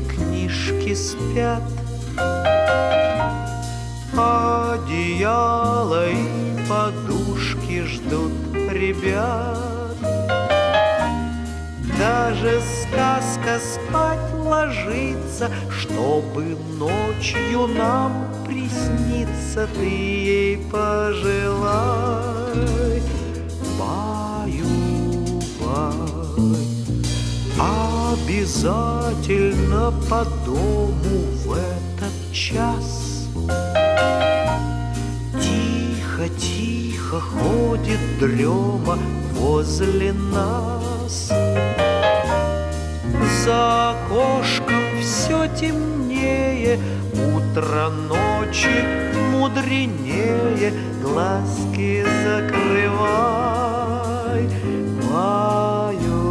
книжки спят, одеяло и подушки ждут ребят. Даже сказка спать ложится, чтобы ночью нам присниться. Ты ей пожелай, баю-бай. Обязательно по дому в этот час тихо-тихо ходит дрема возле нас. За окошком все темнее, утро ночи мудренее. Глазки закрывай, баю-бай.